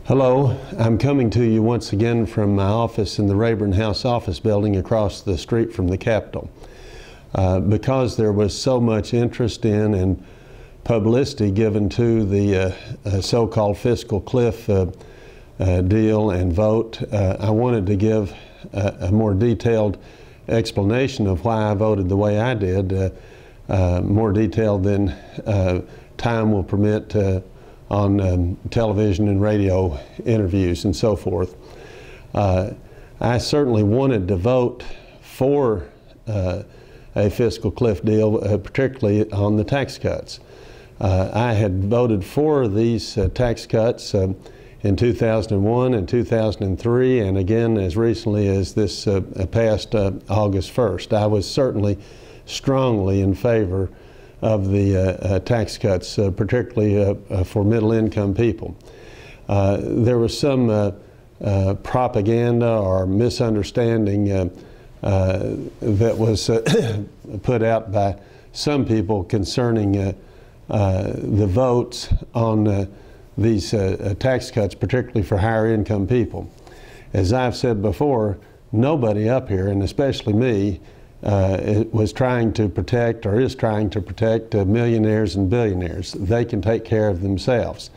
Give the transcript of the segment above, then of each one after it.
Hello, I'm coming to you once again from my office in the Rayburn House office building across the street from the Capitol. Because there was so much interest in and publicity given to the so-called Fiscal Cliff deal and vote, I wanted to give a more detailed explanation of why I voted the way I did, more detailed than time will permit on television and radio interviews and so forth. I certainly wanted to vote for a fiscal cliff deal, particularly on the tax cuts. I had voted for these tax cuts in 2001 and 2003, and again as recently as this past August 1st. I was certainly strongly in favor of the tax cuts, particularly for middle-income people. There was some propaganda or misunderstanding that was put out by some people concerning the votes on these tax cuts, particularly for higher-income people. As I've said before, nobody up here, and especially me, was trying to protect or is trying to protect millionaires and billionaires. They can take care of themselves.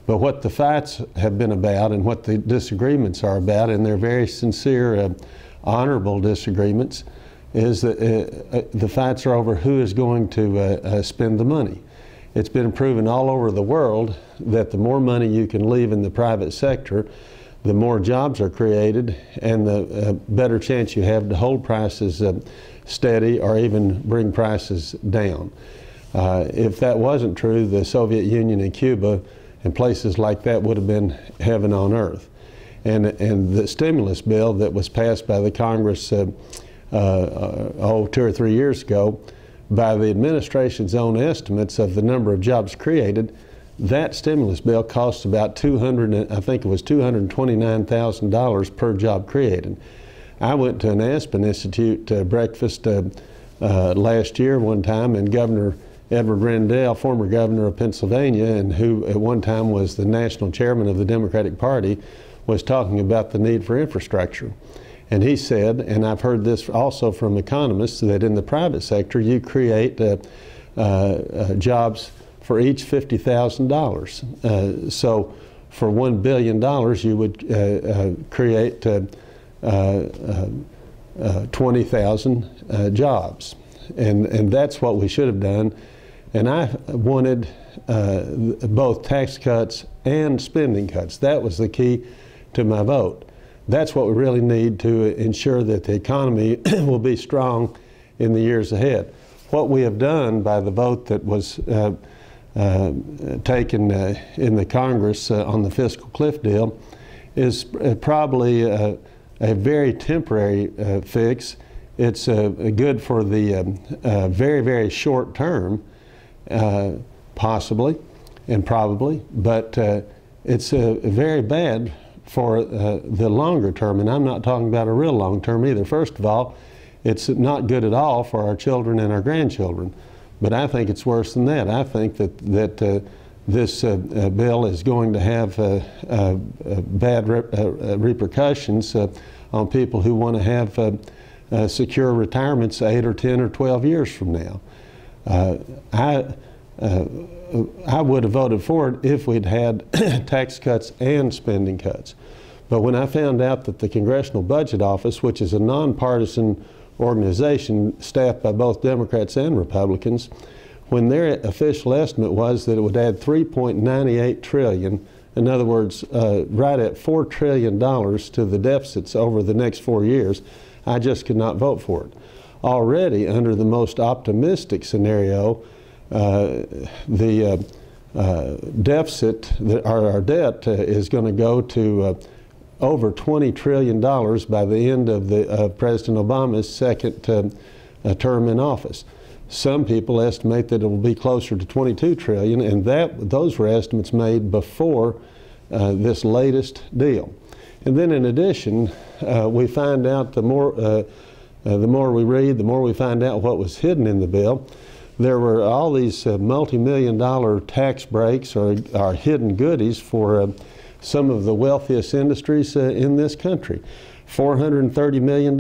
But what the fights have been about and what the disagreements are about, and they're very sincere, honorable disagreements, is that the fights are over who is going to spend the money. It's been proven all over the world that the more money you can leave in the private sector, the more jobs are created and the better chance you have to hold prices steady or even bring prices down. If that wasn't true, the Soviet Union and Cuba and places like that would have been heaven on earth. And the stimulus bill that was passed by the Congress 2 or 3 years ago, by the administration's own estimates of the number of jobs created, that stimulus bill cost about $229,000 per job created. I went to an Aspen Institute breakfast last year one time, and Governor Edward Rendell, former governor of Pennsylvania, and who at one time was the national chairman of the Democratic Party, was talking about the need for infrastructure. And he said, and I've heard this also from economists, that in the private sector you create jobs for each $50,000. So for $1 billion you would create 20,000 jobs. And that's what we should have done. And I wanted both tax cuts and spending cuts. That was the key to my vote. That's what we really need to ensure that the economy will be strong in the years ahead. What we have done by the vote that was taken in the Congress on the Fiscal Cliff deal is probably a very temporary fix. It's good for the very, very short term, possibly and probably, but it's very bad for the longer term, and I'm not talking about a real long term either. First of all, it's not good at all for our children and our grandchildren, but I think it's worse than that. I think that this bill is going to have bad repercussions on people who want to have secure retirements 8 or 10 or 12 years from now. I would have voted for it if we'd had tax cuts and spending cuts. But when I found out that the Congressional Budget Office, which is a nonpartisan organization staffed by both Democrats and Republicans, when their official estimate was that it would add $3.98 trillion, in other words, right at $4 trillion to the deficits over the next 4 years, I just could not vote for it. Already, under the most optimistic scenario, the deficit, our debt, is going to go to over $20 trillion by the end of President Obama's second term in office. Some people estimate that it will be closer to $22 trillion, and those were estimates made before this latest deal. And then in addition, we find out the more we read, the more we find out what was hidden in the bill. There were all these multi-million-dollar tax breaks or hidden goodies for some of the wealthiest industries in this country. $430 million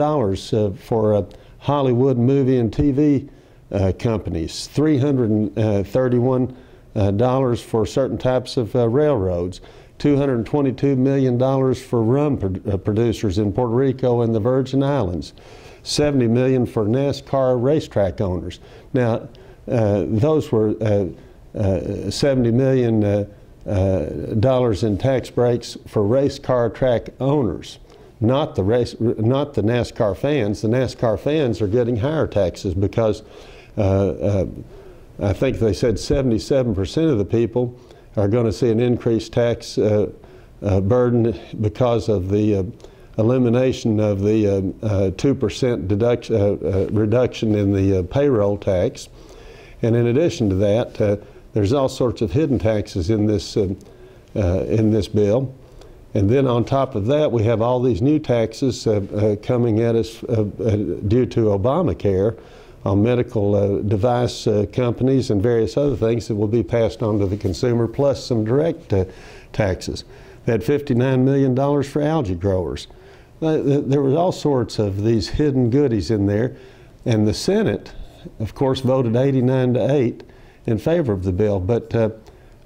for Hollywood movie and TV companies, $331 for certain types of railroads, $222 million for rum producers in Puerto Rico and the Virgin Islands, $70 million for NASCAR racetrack owners. Now, those were $70 million in tax breaks for race car track owners, not the NASCAR fans. The NASCAR fans are getting higher taxes because I think they said 77% of the people are going to see an increased tax burden because of the elimination of the 2% reduction in the payroll tax. And in addition to that, there's all sorts of hidden taxes in this bill. And then on top of that, we have all these new taxes coming at us due to Obamacare on medical device companies and various other things that will be passed on to the consumer, plus some direct taxes. They had $59 million for algae growers. There was all sorts of these hidden goodies in there, and the Senate, of course, voted 89-8 in favor of the bill. But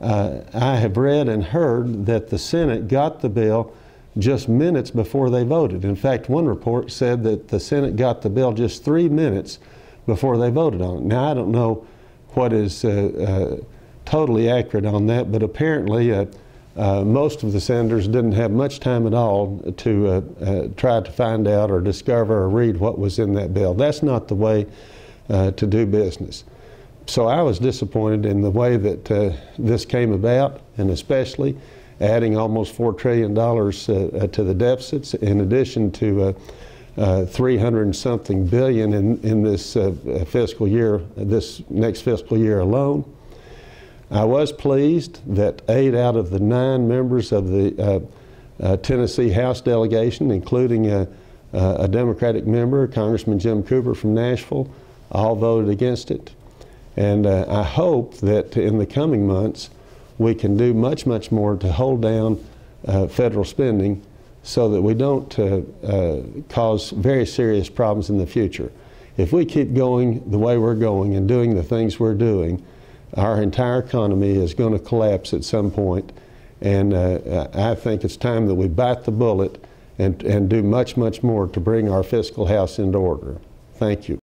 I have read and heard that the Senate got the bill just minutes before they voted. In fact, one report said that the Senate got the bill just 3 minutes before they voted on it. Now, I don't know what is totally accurate on that, but apparently most of the senators didn't have much time at all to try to find out or discover or read what was in that bill. That's not the way to do business. So I was disappointed in the way that this came about, and especially adding almost $4 trillion to the deficits, in addition to 300-something billion in this fiscal year, this next fiscal year alone. I was pleased that 8 out of the 9 members of the Tennessee House delegation, including a Democratic member, Congressman Jim Cooper from Nashville, all voted against it. And I hope that in the coming months we can do much, much more to hold down federal spending so that we don't cause very serious problems in the future. If we keep going the way we're going and doing the things we're doing, our entire economy is going to collapse at some point. And I think it's time that we bite the bullet and do much, much more to bring our fiscal house into order. Thank you.